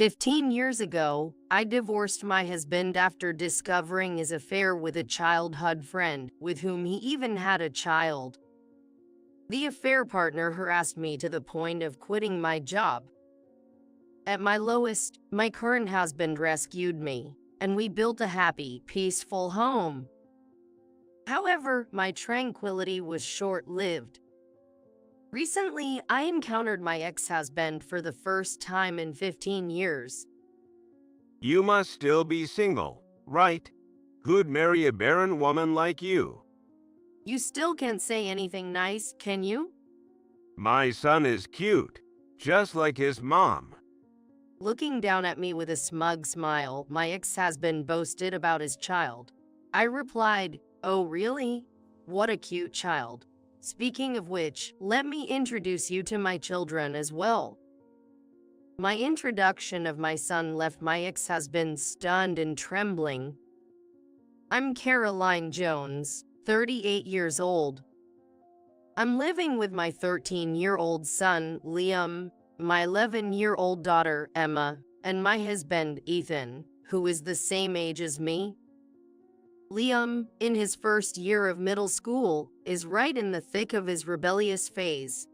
15 years ago, I divorced my husband after discovering his affair with a childhood friend, with whom he even had a child. The affair partner harassed me to the point of quitting my job. At my lowest, my current husband rescued me, and we built a happy, peaceful home. However, my tranquility was short-lived. Recently, I encountered my ex-husband for the first time in 15 years. You must still be single, right? Who'd marry a barren woman like you? You still can't say anything nice, can you? My son is cute, just like his mom. Looking down at me with a smug smile, my ex-husband boasted about his child. I replied, "Oh really? What a cute child. Speaking of which, let me introduce you to my children as well." My introduction of my son left my ex-husband stunned and trembling. I'm Caroline Jones, 38 years old. I'm living with my 13-year-old son, Liam, my 11-year-old daughter, Emma, and my husband, Ethan, who is the same age as me. Liam, in his first year of middle school, is right in the thick of his rebellious phase.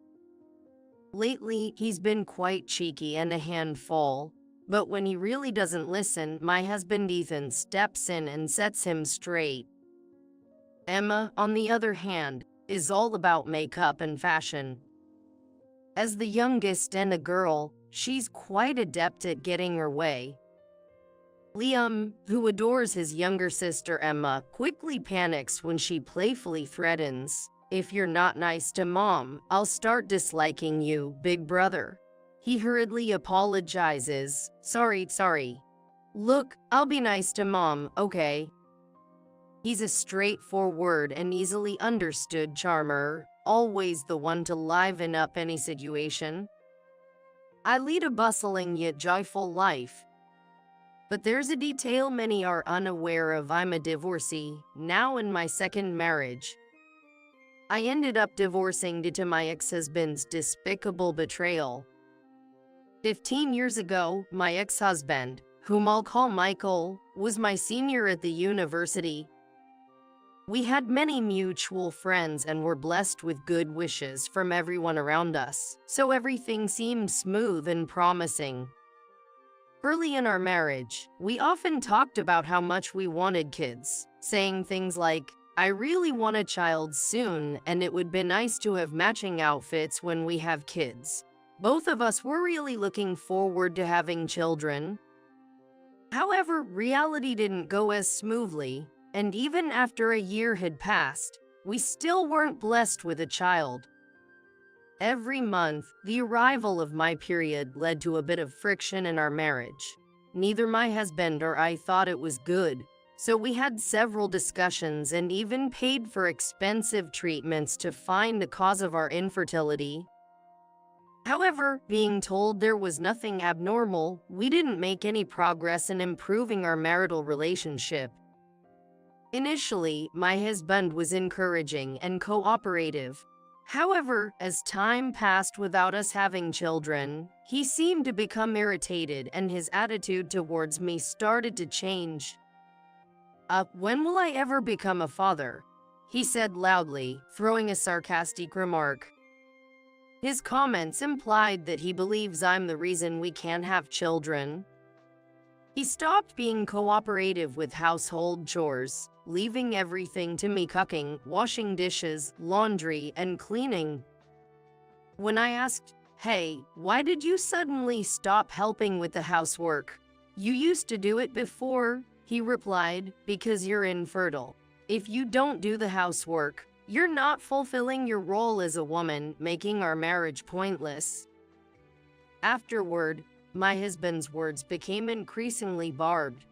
Lately, he's been quite cheeky and a handful, but when he really doesn't listen, my husband Ethan steps in and sets him straight. Emma, on the other hand, is all about makeup and fashion. As the youngest and a girl, she's quite adept at getting her way. Liam, who adores his younger sister Emma, quickly panics when she playfully threatens, "If you're not nice to Mom, I'll start disliking you, big brother." He hurriedly apologizes, Sorry. Look, I'll be nice to Mom, okay?" He's a straightforward and easily understood charmer, always the one to liven up any situation. I lead a bustling yet joyful life. But there's a detail many are unaware of. I'm a divorcee, now in my second marriage. I ended up divorcing due to my ex-husband's despicable betrayal. 15 years ago, my ex-husband, whom I'll call Michael, was my senior at the university. We had many mutual friends and were blessed with good wishes from everyone around us, so everything seemed smooth and promising. Early in our marriage, we often talked about how much we wanted kids, saying things like, "I really want a child soon, and it would be nice to have matching outfits when we have kids." Both of us were really looking forward to having children. However, reality didn't go as smoothly, and even after a year had passed, we still weren't blessed with a child. Every month, the arrival of my period led to a bit of friction in our marriage. Neither my husband or I thought it was good, so we had several discussions and even paid for expensive treatments to find the cause of our infertility. However, being told there was nothing abnormal, we didn't make any progress in improving our marital relationship. Initially, my husband was encouraging and cooperative. However, as time passed without us having children, he seemed to become irritated and his attitude towards me started to change. When will I ever become a father?" he said loudly, throwing a sarcastic remark. His comments implied that he believes I'm the reason we can't have children. He stopped being cooperative with household chores, leaving everything to me: cooking, washing dishes, laundry, and cleaning. When I asked, "Hey, why did you suddenly stop helping with the housework? You used to do it before," he replied, "Because you're infertile. If you don't do the housework, you're not fulfilling your role as a woman, making our marriage pointless." Afterward, my husband's words became increasingly barbed.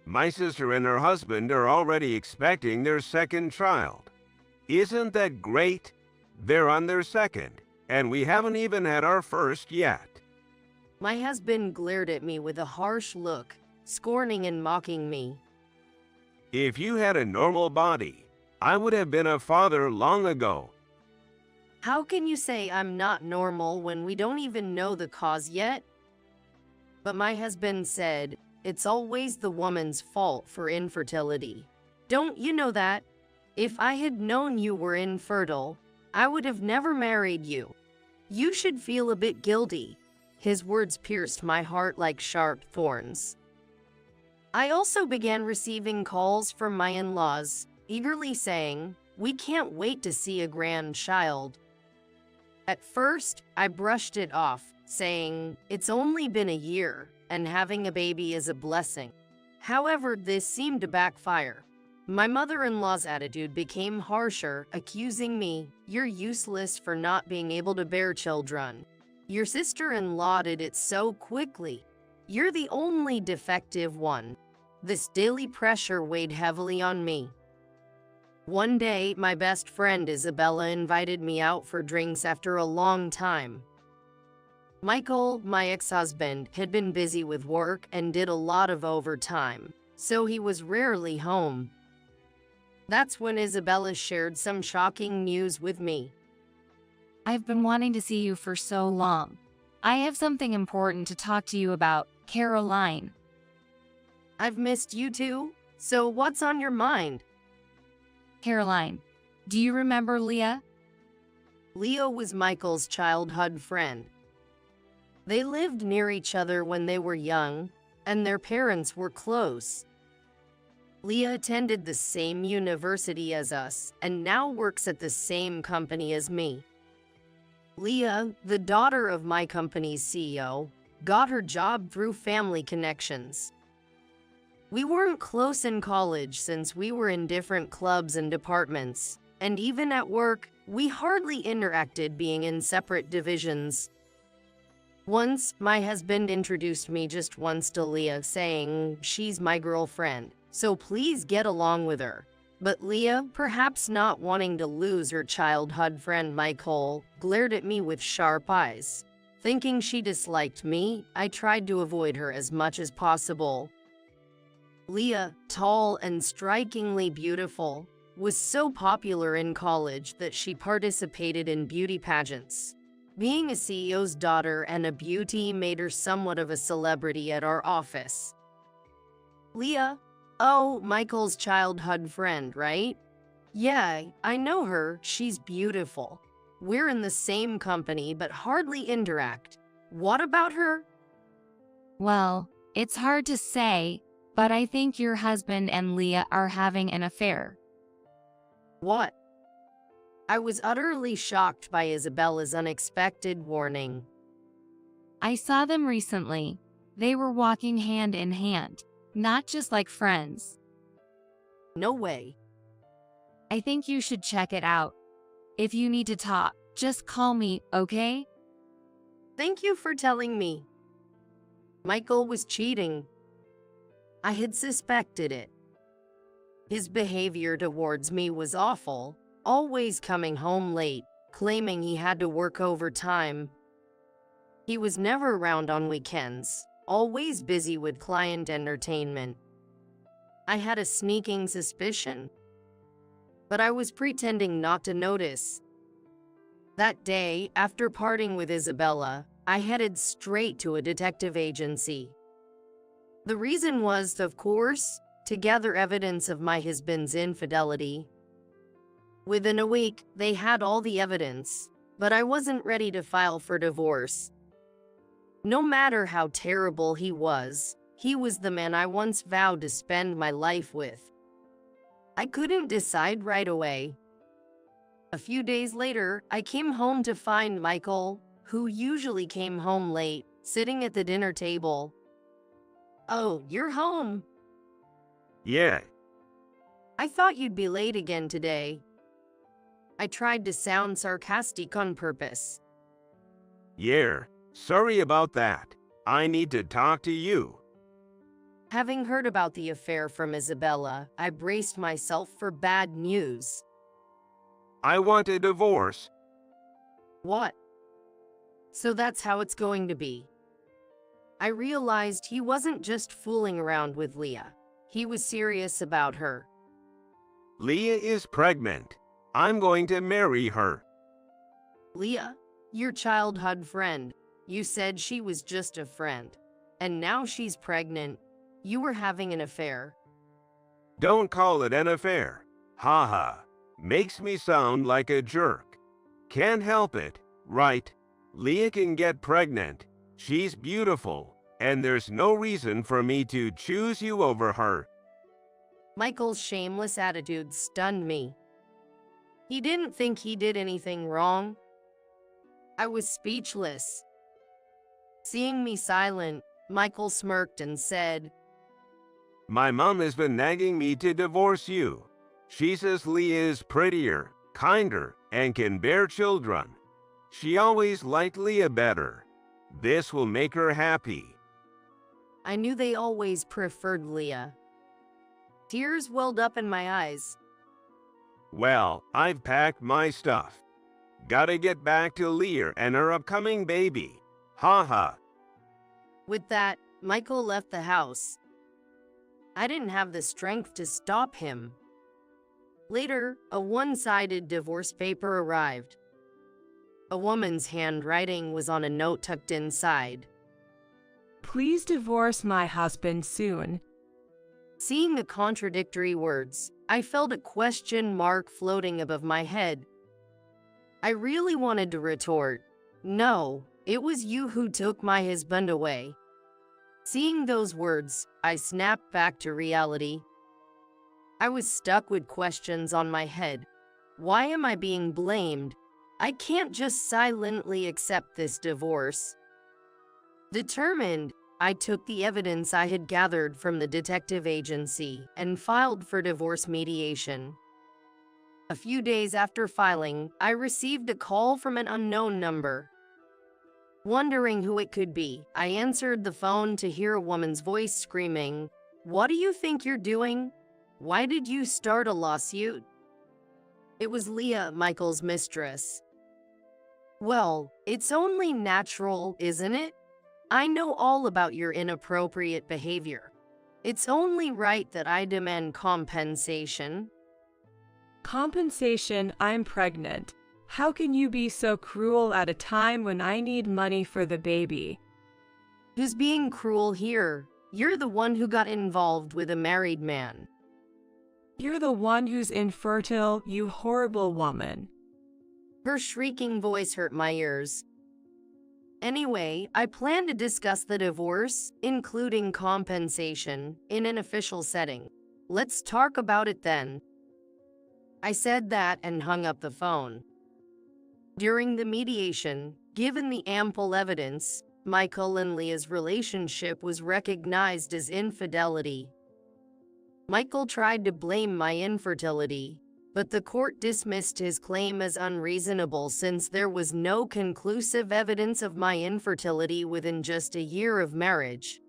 My sister and her husband are already expecting their second child. Isn't that great? They're on their second, and we haven't even had our first yet. My husband glared at me with a harsh look, scorning and mocking me. If you had a normal body, I would have been a father long ago. How can you say I'm not normal when we don't even know the cause yet? But my husband said, it's always the woman's fault for infertility. Don't you know that? If I had known you were infertile, I would have never married you. You should feel a bit guilty. His words pierced my heart like sharp thorns. I also began receiving calls from my in-laws, eagerly saying, we can't wait to see a grandchild. At first, I brushed it off, saying, it's only been a year, and having a baby is a blessing. However, this seemed to backfire. My mother-in-law's attitude became harsher, accusing me, you're useless for not being able to bear children. Your sister-in-law did it so quickly. You're the only defective one. This daily pressure weighed heavily on me. One day, my best friend Isabella invited me out for drinks after a long time. Michael, my ex-husband, had been busy with work and did a lot of overtime, so he was rarely home. That's when Isabella shared some shocking news with me. I've been wanting to see you for so long. I have something important to talk to you about, Caroline. I've missed you too, so what's on your mind? Caroline, do you remember Leah? Leah was Michael's childhood friend. They lived near each other when they were young, and their parents were close. Leah attended the same university as us and now works at the same company as me. Leah, the daughter of my company's CEO, got her job through family connections. We weren't close in college since we were in different clubs and departments, and even at work, we hardly interacted being in separate divisions. Once, my husband introduced me just once to Leah, saying, she's my girlfriend, so please get along with her. But Leah, perhaps not wanting to lose her childhood friend Michael, glared at me with sharp eyes. Thinking she disliked me, I tried to avoid her as much as possible. Leah, tall and strikingly beautiful, was so popular in college that she participated in beauty pageants. Being a CEO's daughter and a beauty made her somewhat of a celebrity at our office. Leah, oh, Michael's childhood friend, right? Yeah, I know her, she's beautiful. We're in the same company but hardly interact. What about her? Well, it's hard to say, but I think your husband and Leah are having an affair. What? I was utterly shocked by Isabella's unexpected warning. I saw them recently. They were walking hand in hand, not just like friends. No way. I think you should check it out. If you need to talk, just call me, okay? Thank you for telling me. Michael was cheating. I had suspected it. His behavior towards me was awful, always coming home late, claiming he had to work overtime. He was never around on weekends, always busy with client entertainment. I had a sneaking suspicion, but I was pretending not to notice. That day, after parting with Isabella, I headed straight to a detective agency. The reason was, of course, to gather evidence of my husband's infidelity. Within a week, they had all the evidence, but I wasn't ready to file for divorce. No matter how terrible he was the man I once vowed to spend my life with. I couldn't decide right away. A few days later, I came home to find Michael, who usually came home late, sitting at the dinner table. Oh, you're home. Yeah. I thought you'd be late again today. I tried to sound sarcastic on purpose. Yeah. Sorry about that. I need to talk to you. Having heard about the affair from Isabella, I braced myself for bad news. I want a divorce. What? So that's how it's going to be. I realized he wasn't just fooling around with Leah. He was serious about her. Leah is pregnant. I'm going to marry her. Leah, your childhood friend. You said she was just a friend. and now she's pregnant. You were having an affair. Don't call it an affair. Haha. Makes me sound like a jerk. Can't help it, right? Leah can get pregnant. She's beautiful, and there's no reason for me to choose you over her. Michael's shameless attitude stunned me. He didn't think he did anything wrong. I was speechless. Seeing me silent, Michael smirked and said, My mom has been nagging me to divorce you. She says Leah is prettier, kinder, and can bear children. She always liked Leah better. This will make her happy. I knew they always preferred Leah. Tears welled up in my eyes. Well, I've packed my stuff. Gotta get back to Leah and her upcoming baby. Haha. With that, Michael left the house. I didn't have the strength to stop him. Later, a one-sided divorce paper arrived. A woman's handwriting was on a note tucked inside. Please divorce my husband soon. Seeing the contradictory words, I felt a question mark floating above my head. I really wanted to retort, "No, it was you who took my husband away." Seeing those words, I snapped back to reality. I was stuck with questions on my head. Why am I being blamed? I can't just silently accept this divorce. Determined, I took the evidence I had gathered from the detective agency and filed for divorce mediation. A few days after filing, I received a call from an unknown number. Wondering who it could be, I answered the phone to hear a woman's voice screaming, "What do you think you're doing? Why did you start a lawsuit?" It was Leah, Michael's mistress. "Well, it's only natural, isn't it? I know all about your inappropriate behavior. It's only right that I demand compensation." Compensation? I'm pregnant. How can you be so cruel at a time when I need money for the baby? Who's being cruel here? You're the one who got involved with a married man. You're the one who's infertile, you horrible woman. Her shrieking voice hurt my ears. Anyway, I plan to discuss the divorce, including compensation, in an official setting. Let's talk about it then. I said that and hung up the phone. During the mediation, given the ample evidence, Michael and Leah's relationship was recognized as infidelity. Michael tried to blame my infertility, but the court dismissed his claim as unreasonable since there was no conclusive evidence of my infertility within just a year of marriage.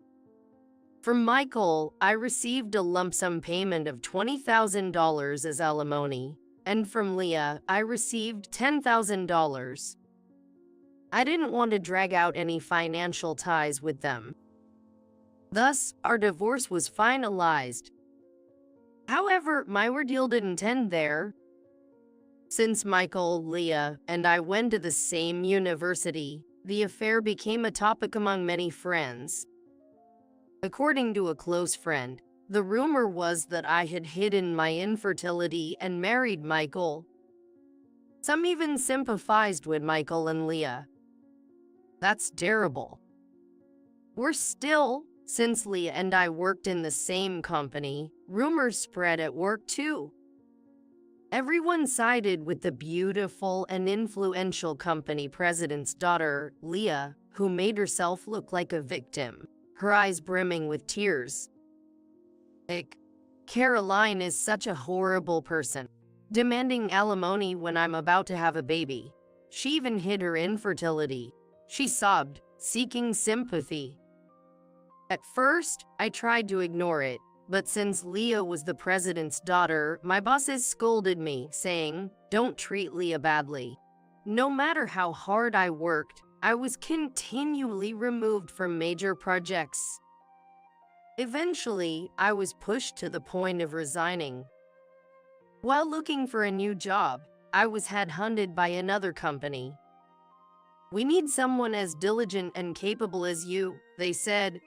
From Michael, I received a lump sum payment of $20,000 as alimony, and from Leah, I received $10,000. I didn't want to drag out any financial ties with them. Thus, our divorce was finalized. However, my ordeal didn't end there. Since Michael, Leah, and I went to the same university, the affair became a topic among many friends. According to a close friend, the rumor was that I had hidden my infertility and married Michael. Some even sympathized with Michael and Leah. That's terrible. Worse still, since Leah and I worked in the same company, rumors spread at work too. Everyone sided with the beautiful and influential company president's daughter, Leah, who made herself look like a victim, her eyes brimming with tears. Caroline is such a horrible person, demanding alimony when I'm about to have a baby. She even hid her infertility. She sobbed, seeking sympathy. At first, I tried to ignore it, but since Leah was the president's daughter, my bosses scolded me, saying, "Don't treat Leah badly." No matter how hard I worked, I was continually removed from major projects. Eventually, I was pushed to the point of resigning. While looking for a new job, I was headhunted by another company. "We need someone as diligent and capable as you," they said.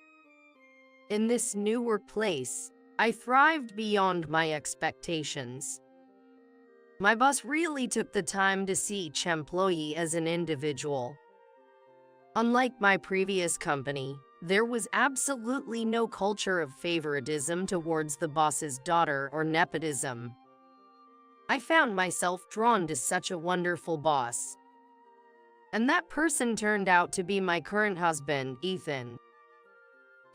In this new workplace, I thrived beyond my expectations. My boss really took the time to see each employee as an individual. Unlike my previous company, there was absolutely no culture of favoritism towards the boss's daughter or nepotism. I found myself drawn to such a wonderful boss. And that person turned out to be my current husband, Ethan.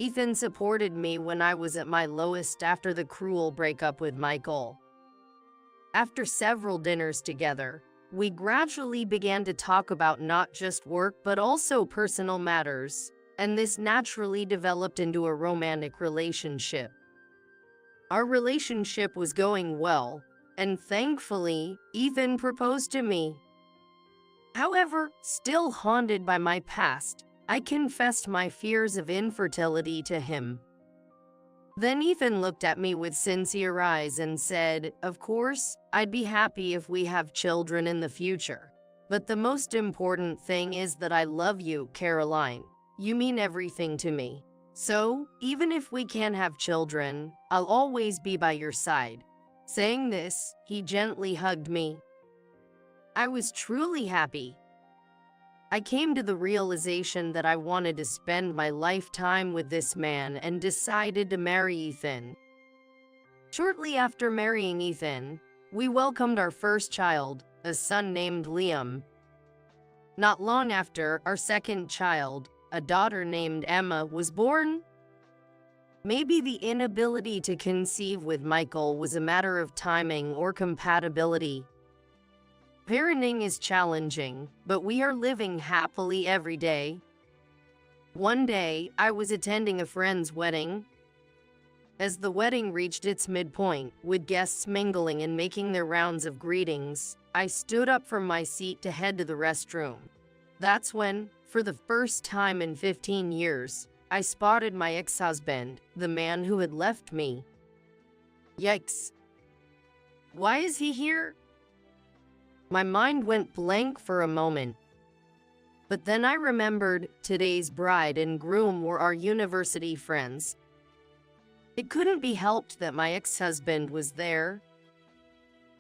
Ethan supported me when I was at my lowest after the cruel breakup with Michael. After several dinners together, we gradually began to talk about not just work but also personal matters, and this naturally developed into a romantic relationship. Our relationship was going well, and thankfully, Ethan proposed to me. However, still haunted by my past, I confessed my fears of infertility to him. Then Ethan looked at me with sincere eyes and said, "Of course, I'd be happy if we have children in the future. But the most important thing is that I love you, Caroline. You mean everything to me. So, even if we can't have children, I'll always be by your side." Saying this, he gently hugged me. I was truly happy. I came to the realization that I wanted to spend my lifetime with this man and decided to marry Ethan. Shortly after marrying Ethan, we welcomed our first child, a son named Liam. Not long after, our second child, a daughter named Emma, was born. Maybe the inability to conceive with Michael was a matter of timing or compatibility. Parenting is challenging, but we are living happily every day. One day, I was attending a friend's wedding. As the wedding reached its midpoint, with guests mingling and making their rounds of greetings, I stood up from my seat to head to the restroom. That's when, for the first time in 15 years, I spotted my ex-husband, the man who had left me. Yikes. Why is he here? My mind went blank for a moment. But then I remembered today's bride and groom were our university friends. It couldn't be helped that my ex-husband was there.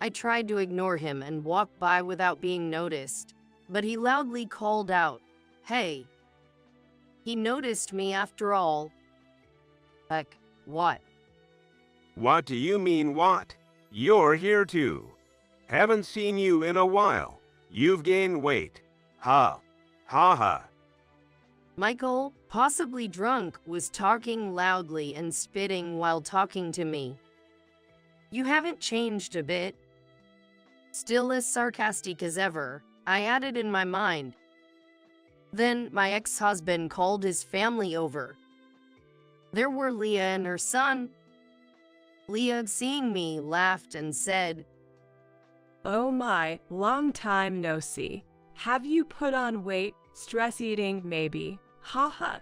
I tried to ignore him and walk by without being noticed, but he loudly called out, "Hey!" He noticed me after all. Like, what? What do you mean, what? You're here too. Haven't seen you in a while. You've gained weight. Ha. Ha ha. Michael, possibly drunk, was talking loudly and spitting while talking to me. You haven't changed a bit. Still as sarcastic as ever, I added in my mind. Then my ex-husband called his family over. There were Leah and her son. Leah, seeing me, laughed and said, "Oh my, long time no see. Have you put on weight? Stress eating, maybe? Ha ha."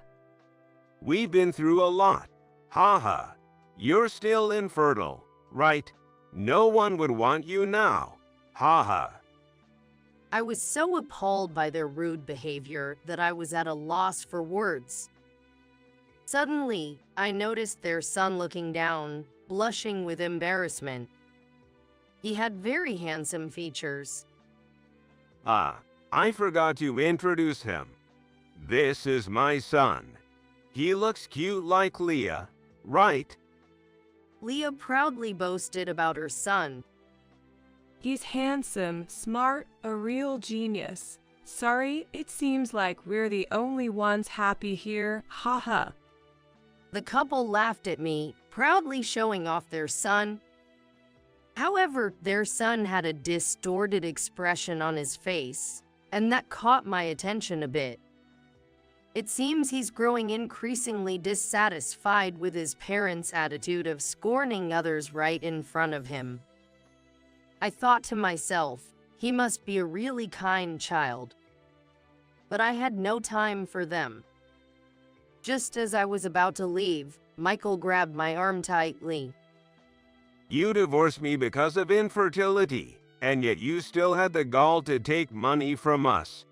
We've been through a lot. Ha ha. You're still infertile, right? No one would want you now. Ha ha. I was so appalled by their rude behavior that I was at a loss for words. Suddenly, I noticed their son looking down, blushing with embarrassment. He had very handsome features. Ah, I forgot to introduce him. This is my son. He looks cute like Leah, right? Leah proudly boasted about her son. "He's handsome, smart, a real genius. Sorry, it seems like we're the only ones happy here. Ha ha." The couple laughed at me, proudly showing off their son. However, their son had a distorted expression on his face, and that caught my attention a bit. It seems he's growing increasingly dissatisfied with his parents' attitude of scorning others right in front of him. I thought to myself, he must be a really kind child. But I had no time for them. Just as I was about to leave, Michael grabbed my arm tightly. You divorced me because of infertility, and yet you still had the gall to take money from us.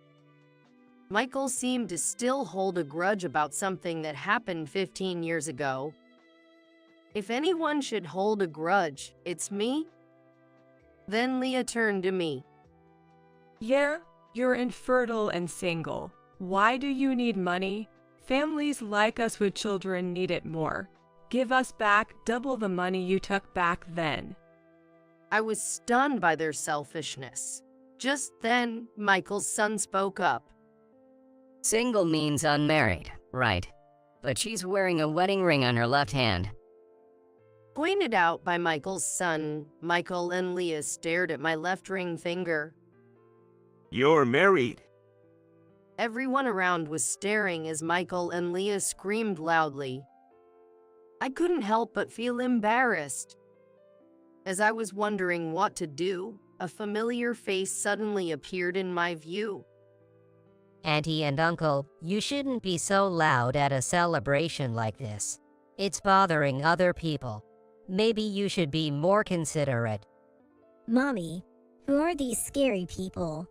Michael seemed to still hold a grudge about something that happened 15 years ago. If anyone should hold a grudge, it's me. Then Leah turned to me. Yeah, you're infertile and single. Why do you need money? Families like us with children need it more. Give us back double the money you took back then. I was stunned by their selfishness. Just then, Michael's son spoke up. Single means unmarried, right? But she's wearing a wedding ring on her left hand. Pointed out by Michael's son, Michael and Leah stared at my left ring finger. You're married. Everyone around was staring as Michael and Leah screamed loudly. I couldn't help but feel embarrassed. As I was wondering what to do, a familiar face suddenly appeared in my view. Auntie and Uncle, you shouldn't be so loud at a celebration like this. It's bothering other people. Maybe you should be more considerate. Mommy, who are these scary people?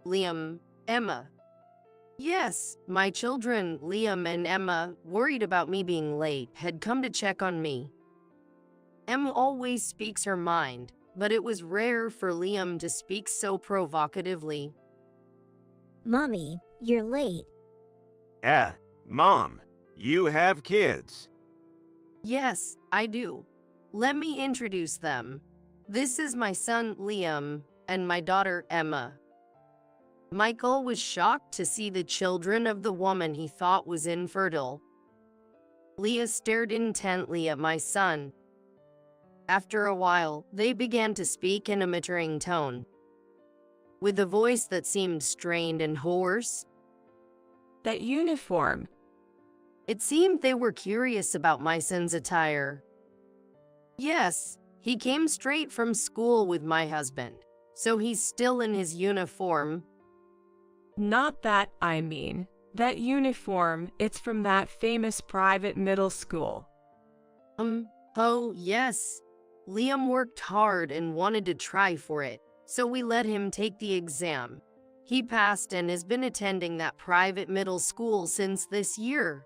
Liam, Emma. Yes, my children, Liam and Emma, worried about me being late, had come to check on me. Emma always speaks her mind, but it was rare for Liam to speak so provocatively. Mommy, you're late. Mom, you have kids. Yes, I do. Let me introduce them. This is my son, Liam, and my daughter, Emma. Michael was shocked to see the children of the woman he thought was infertile. Leah stared intently at my son. After a while, they began to speak in a muttering tone, with a voice that seemed strained and hoarse. That uniform. It seemed they were curious about my son's attire. Yes, he came straight from school with my husband, so he's still in his uniform. Not that, I mean. That uniform, it's from that famous private middle school. Oh, yes. Liam worked hard and wanted to try for it, so we let him take the exam. He passed and has been attending that private middle school since this year.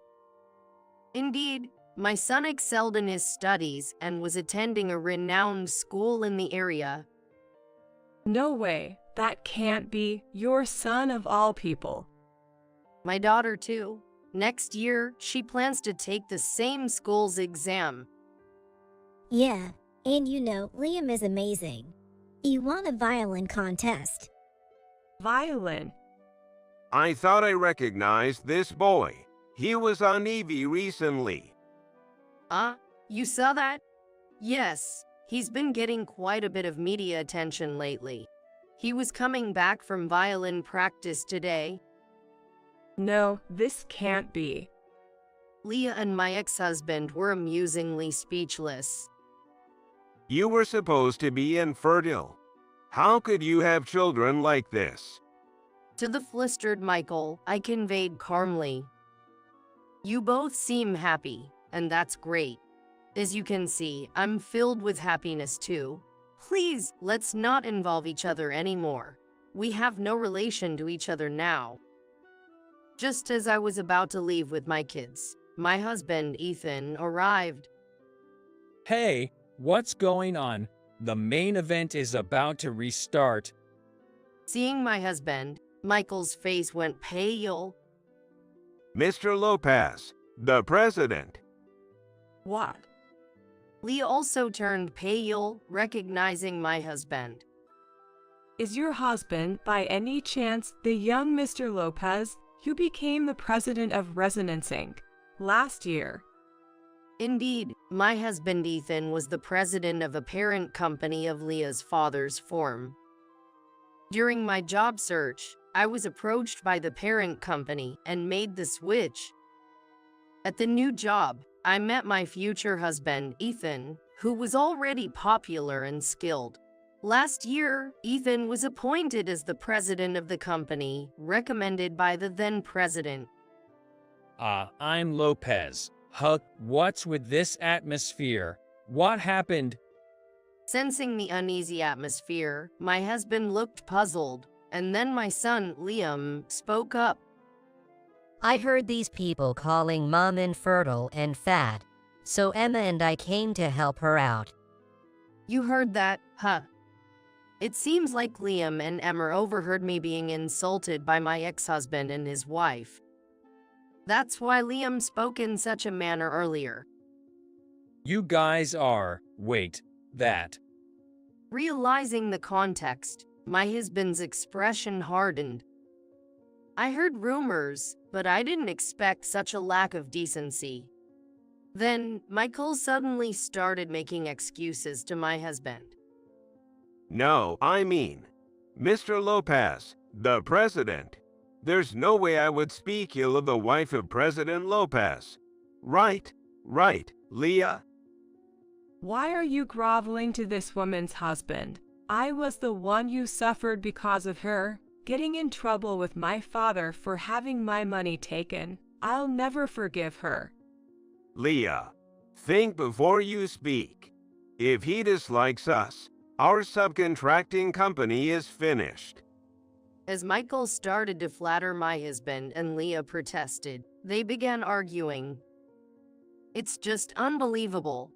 Indeed, my son excelled in his studies and was attending a renowned school in the area. No way. That can't be your son of all people. My daughter, too. Next year, she plans to take the same school's exam. Yeah, and you know, Liam is amazing. He won a violin contest. Violin? I thought I recognized this boy. He was on Evie recently. You saw that? Yes, he's been getting quite a bit of media attention lately. He was coming back from violin practice today. No, this can't be. Leah and my ex-husband were amusingly speechless. You were supposed to be infertile. How could you have children like this? To the flustered Michael, I conveyed calmly. You both seem happy, and that's great. As you can see, I'm filled with happiness too. Please, let's not involve each other anymore. We have no relation to each other now. Just as I was about to leave with my kids, my husband, Ethan, arrived. Hey, what's going on? The main event is about to restart. Seeing my husband, Michael's face went pale. Mr. Lopez, the president. What? Leah also turned pale, recognizing my husband. Is your husband, by any chance, the young Mr. Lopez, who became the president of Resonance Inc. last year? Indeed, my husband Ethan was the president of a parent company of Leah's father's firm. During my job search, I was approached by the parent company and made the switch. At the new job, I met my future husband, Ethan, who was already popular and skilled. Last year, Ethan was appointed as the president of the company, recommended by the then president. I'm Lopez. Huck, what's with this atmosphere? What happened? Sensing the uneasy atmosphere, my husband looked puzzled, and then my son, Liam, spoke up. I heard these people calling Mom infertile and fat, so Emma and I came to help her out. You heard that, huh? It seems like Liam and Emma overheard me being insulted by my ex-husband and his wife. That's why Liam spoke in such a manner earlier. You guys are, wait, that. Realizing the context, my husband's expression hardened. I heard rumors, but I didn't expect such a lack of decency. Then, Michael suddenly started making excuses to my husband. No, I mean, Mr. Lopez, the president. There's no way I would speak ill of the wife of President Lopez. Right, Leah. Why are you groveling to this woman's husband? I was the one who suffered because of her, getting in trouble with my father for having my money taken. I'll never forgive her. Leah, think before you speak. If he dislikes us, our subcontracting company is finished. As Michael started to flatter my husband and Leah protested, they began arguing. It's just unbelievable.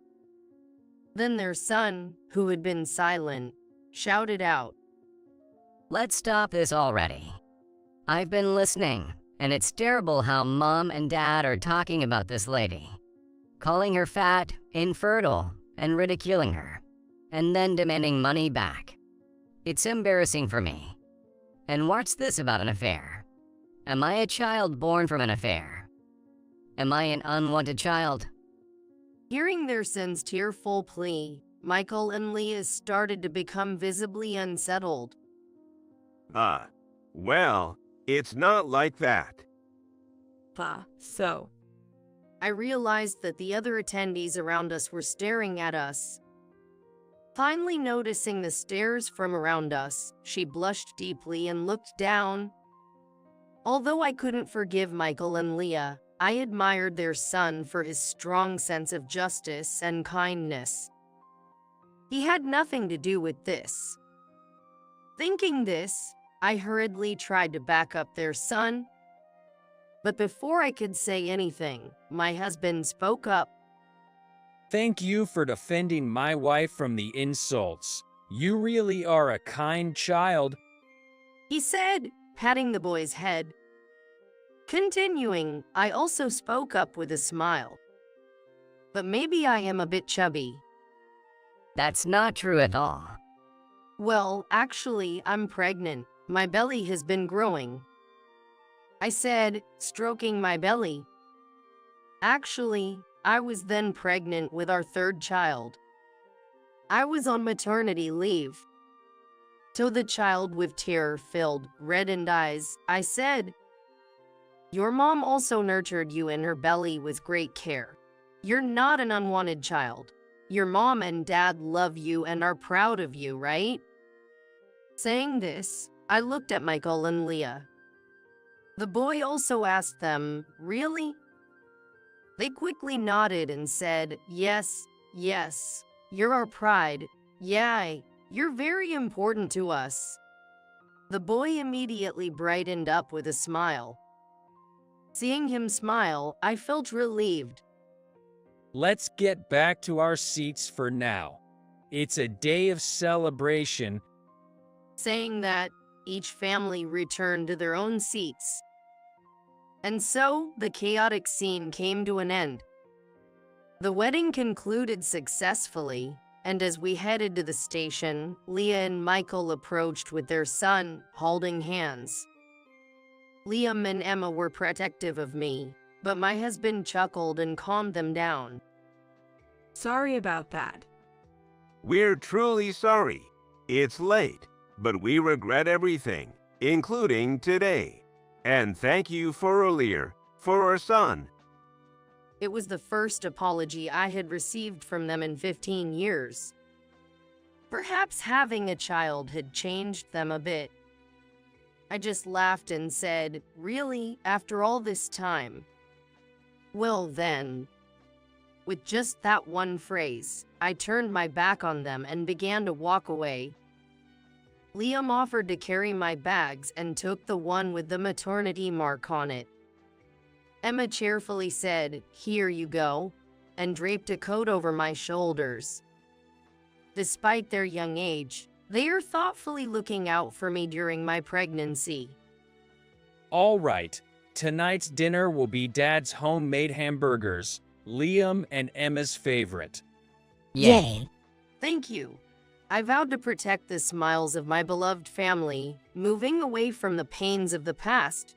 Then their son, who had been silent, shouted out, Let's stop this already. I've been listening, and it's terrible how Mom and Dad are talking about this lady. Calling her fat, infertile, and ridiculing her, and then demanding money back. It's embarrassing for me. And what's this about an affair? Am I a child born from an affair? Am I an unwanted child? Hearing their son's tearful plea, Michael and Leah started to become visibly unsettled. Well, it's not like that. So. I realized that the other attendees around us were staring at us. Finally noticing the stares from around us, she blushed deeply and looked down. Although I couldn't forgive Michael and Leah, I admired their son for his strong sense of justice and kindness. He had nothing to do with this. Thinking this, I hurriedly tried to back up their son. But before I could say anything, my husband spoke up. Thank you for defending my wife from the insults. You really are a kind child. He said, patting the boy's head. Continuing, I also spoke up with a smile. But maybe I am a bit chubby. That's not true at all. Well, actually, I'm pregnant. My belly has been growing. I said, stroking my belly. Actually, I was then pregnant with our third child. I was on maternity leave. To the child with tear-filled, reddened eyes, I said, Your mom also nurtured you in her belly with great care. You're not an unwanted child. Your mom and dad love you and are proud of you, right? Saying this, I looked at Michael and Leah. The boy also asked them, Really? They quickly nodded and said, Yes, you're our pride. Yeah, you're very important to us. The boy immediately brightened up with a smile. Seeing him smile, I felt relieved. Let's get back to our seats for now. It's a day of celebration. Saying that, each family returned to their own seats. And so, the chaotic scene came to an end. The wedding concluded successfully, and as we headed to the station, Leah and Michael approached with their son, holding hands. Liam and Emma were protective of me, but my husband chuckled and calmed them down. Sorry about that. We're truly sorry. It's late, but we regret everything, including today. And thank you for earlier, for our son. It was the first apology I had received from them in 15 years. Perhaps having a child had changed them a bit. I just laughed and said, Really, after all this time? Well then. With just that one phrase, I turned my back on them and began to walk away. Liam offered to carry my bags and took the one with the maternity mark on it. Emma cheerfully said, "Here you go," and draped a coat over my shoulders. Despite their young age, they are thoughtfully looking out for me during my pregnancy. All right, tonight's dinner will be Dad's homemade hamburgers, Liam and Emma's favorite. Yay. Thank you. I vowed to protect the smiles of my beloved family, moving away from the pains of the past